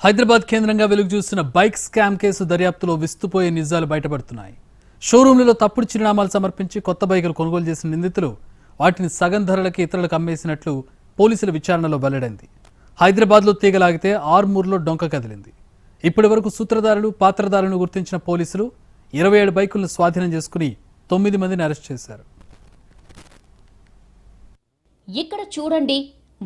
హైదరాబాద్ కేంద్రంగా వెలుగు చూసిన బైక్ స్కామ్ కేసు దర్యాప్తులో విస్తుపోయే నిజాలు బయటపడుతున్నాయి. షోరూంలలో తప్పుడు చిరునామాలు సమర్పించి కొత్త బైకులు కొనుగోలు చేసిన నిందితులు వాటిని సగం ధరలకి ఇతరులకు అమ్మేసినట్లు పోలీసుల విచారణలో వెల్లడైంది. హైదరాబాద్లో తీగలాగితే ఆర్మూర్లో డొంక కదిలింది. ఇప్పటి వరకు సూత్రధారులు పాత్రధారులను గుర్తించిన పోలీసులు 27 బైకులను స్వాధీనం చేసుకుని 9 మందిని అరెస్ట్ చేశారు. ఇక్కడ చూడండి,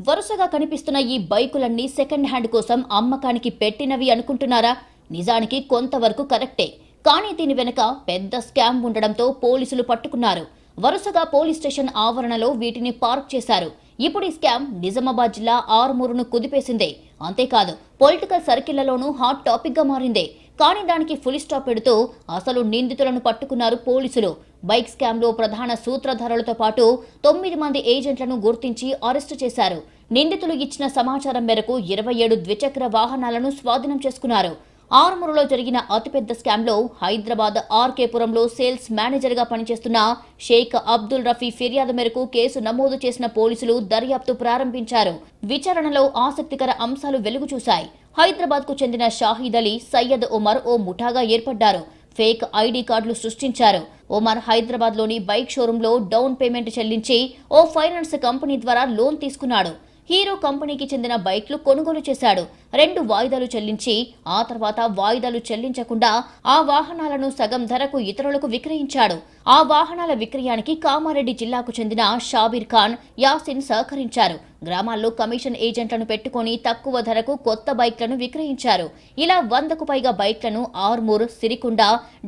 వరుసగా కనిపిస్తున్న ఈ బైకులన్నీ సెకండ్ హ్యాండ్ కోసం అమ్మకానికి పెట్టినవి అనుకుంటున్నారా? నిజానికి కొంతవరకు కరెక్టే, కానీ దీని వెనక పెద్ద స్కామ్ ఉండడంతో పోలీసులు పట్టుకున్నారు. వరుసగా పోలీస్ స్టేషన్ ఆవరణలో వీటిని పార్క్ చేశారు. ఇప్పుడు ఈ స్కామ్ నిజామాబాద్ జిల్లా ఆర్మూరును కుదిపేసిందే. అంతేకాదు, పొలిటికల్ సర్కిళ్లలోనూ హాట్ టాపిక్ గా మారిందే. కానీ దానికి ఫుల్ స్టాప్ పెడుతూ అసలు నిందితులను పట్టుకున్నారు పోలీసులు. బైక్ స్కామ్ లో ప్రధాన సూత్రధారులతో పాటు 9 మంది ఏజెంట్లను గుర్తించి అరెస్టు చేశారు. నిందితులు ఇచ్చిన సమాచారం మేరకు 27 ద్విచక్ర వాహనాలను స్వాధీనం చేసుకున్నారు. ఆర్మూరులో జరిగిన అతిపెద్ద స్కామ్ లో హైదరాబాద్ ఆర్కేపురంలో సేల్స్ మేనేజర్ గా పనిచేస్తున్న షేక్ అబ్దుల్ రఫీ ఫిర్యాదు మేరకు కేసు నమోదు చేసిన పోలీసులు దర్యాప్తు ప్రారంభించారు. విచారణలో ఆసక్తికర అంశాలు వెలుగు చూశాయి. హైదరాబాద్ కు చెందిన షాహీద్ అలీ, సయ్యద్ ఉమర్ ఓ ముఠాగా ఏర్పడ్డారు. ఫేక్ ఐడి కార్డులు సృష్టించారు. ఉమర్ హైదరాబాద్ లోని బైక్ షోరూంలో డౌన్ పేమెంట్ చెల్లించి ఓ ఫైనాన్స్ కంపెనీ ద్వారా లోన్ తీసుకున్నాడు. హీరో కంపెనీకి చెందిన బైక్లు కొనుగోలు చేశాడు. 2 వాయిదాలు చెల్లించి ఆ తర్వాత వాయిదాలు చెల్లించకుండా ఆ వాహనాలను సగం ధరకు ఇతరులకు విక్రయించాడు. ఆ వాహనాల విక్రయానికి కామారెడ్డి జిల్లాకు చెందిన షాబీర్ ఖాన్, యాసిన్ సహకరించారు. గ్రామాల్లో కమిషన్ ఏజెంట్లను పెట్టుకుని తక్కువ ధరకు కొత్త బైక్లను విక్రయించారు. ఇలా 100కు పైగా బైక్లను ఆర్మూర్, సిరికొండ,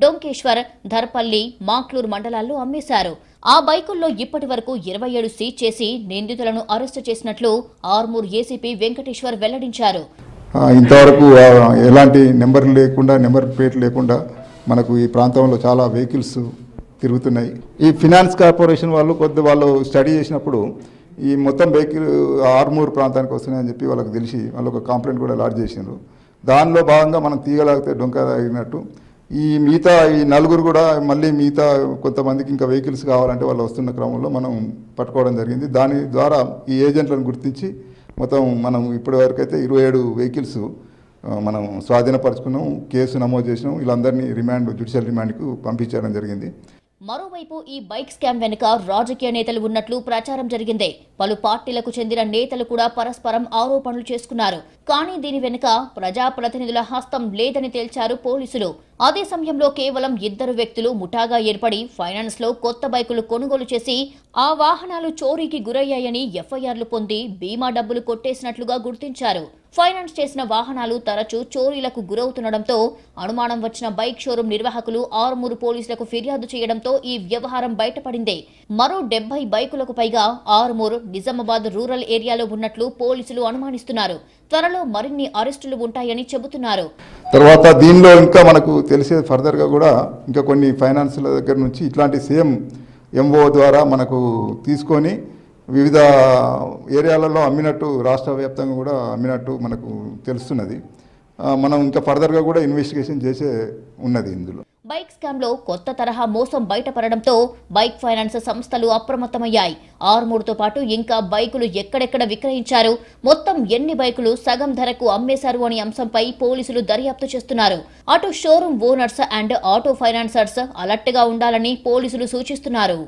డొంకేశ్వర్, ధర్పల్లి, మాక్లూర్ మండలాల్లో అమ్మేశారు. ఆ బైకుల్లో ఇప్పటి వరకు 27 సీజ్ చేసి నిందితులను అరెస్టు చేసినట్లు ఆర్మూర్ ఏసీపీ వెంకటేశ్వర్ వెల్లడించారు. ఇంతవరకు ఎలాంటి నెంబర్ ప్లేట్ లేకుండా మనకు ఈ ప్రాంతంలో చాలా వెహికల్స్ తిరుగుతున్నాయి. ఈ ఫినాన్స్ కార్పొరేషన్ వాళ్ళు స్టడీ చేసినప్పుడు ఈ మొత్తం వెహికల్ ఆర్మూర్ ప్రాంతానికి వస్తున్నాయని చెప్పి వాళ్ళకి తెలిసి వాళ్ళు ఒక కంప్లైంట్ కూడా లాడ్జ్ చేసినారు. దానిలో భాగంగా మనం తీగలాగితే డొంక తగినట్టు ఈ నలుగురు కూడా మళ్ళీ కొంతమందికి ఇంకా వెహికల్స్ కావాలంటే వాళ్ళు వస్తున్న క్రమంలో మనం పట్టుకోవడం జరిగింది. దాని ద్వారా ఈ ఏజెంట్లను గుర్తించి మొత్తం మనం ఇప్పటి వరకు అయితే 27 వెహికల్స్ మనం స్వాధీనపరుచుకున్నాం, కేసు నమోదు చేసినాం. వీళ్ళందరినీ జ్యుడిషియల్ రిమాండ్కు పంపించడం జరిగింది. మరోవైపు ఈ బైక్ స్కామ్ వెనుక రాజకీయ నేతలు ఉన్నట్లు ప్రచారం జరిగిందే. పలు పార్టీలకు చెందిన నేతలు కూడా పరస్పరం ఆరోపణలు చేసుకున్నారు. కానీ దీని వెనుక ప్రజాప్రతినిధుల హస్తం లేదని తేల్చారు పోలీసులు. అదే సమయంలో కేవలం 2 వ్యక్తులు ముఠాగా ఏర్పడి ఫైనాన్స్ లో కొత్త బైకులు కొనుగోలు చేసి ఆ వాహనాలు చోరీకి గురయ్యాయని ఎఫ్ఐఆర్లు పొంది బీమా డబ్బులు కొట్టేసినట్లుగా గుర్తించారు. ఫైనాన్స్ చేసిన వాహనాలు తరచూ చోరీలకు గురవుతుండటంతో అనుమానం వచ్చిన బైక్ షోరూం నిర్వాహకులు ఆర్మూరు పోలీసులకు ఫిర్యాదు చేయడంతో ఈ వ్యవహారం బయటపడింది. మరో 70 బైకులకు పైగా ఆర్మూరు, నిజామాబాద్ రూరల్ ఏరియాలో ఉన్నట్లు పోలీసులు అనుమానిస్తున్నారు. త్వరలో మరిన్ని అరెస్టులు ఉంటాయని చెబుతున్నారు. తర్వాత దీనిలో ఇంకా మనకు తెలిసేది ఫర్దర్గా కూడా ఇంకా కొన్ని ఫైనాన్స్ల దగ్గర నుంచి ఇట్లాంటి సేమ్ ఎంఓ ద్వారా మనకు తీసుకొని వివిధ ఏరియాలలో అమ్మినట్టు, రాష్ట్ర వ్యాప్తంగా కూడా అమ్మినట్టు మనకు తెలుస్తున్నది. మనం ఇంకా ఫర్దర్గా కూడా ఇన్వెస్టిగేషన్ చేసే ఉన్నది. ఇందులో బైక్ స్కామ్ లో కొత్త తరహా మోసం బయటపడడంతో బైక్ ఫైనాన్స్ సంస్థలు అప్రమత్తమయ్యాయి. ఆర్మూర్తో పాటు ఇంకా బైకులు ఎక్కడెక్కడ విక్రయించారు, మొత్తం ఎన్ని బైకులు సగం ధరకు అమ్మేశారు అనే అంశంపై పోలీసులు దర్యాప్తు చేస్తున్నారు. అటు showroom owners and auto financiers alert గా ఉండాలని పోలీసులు సూచిస్తున్నారు.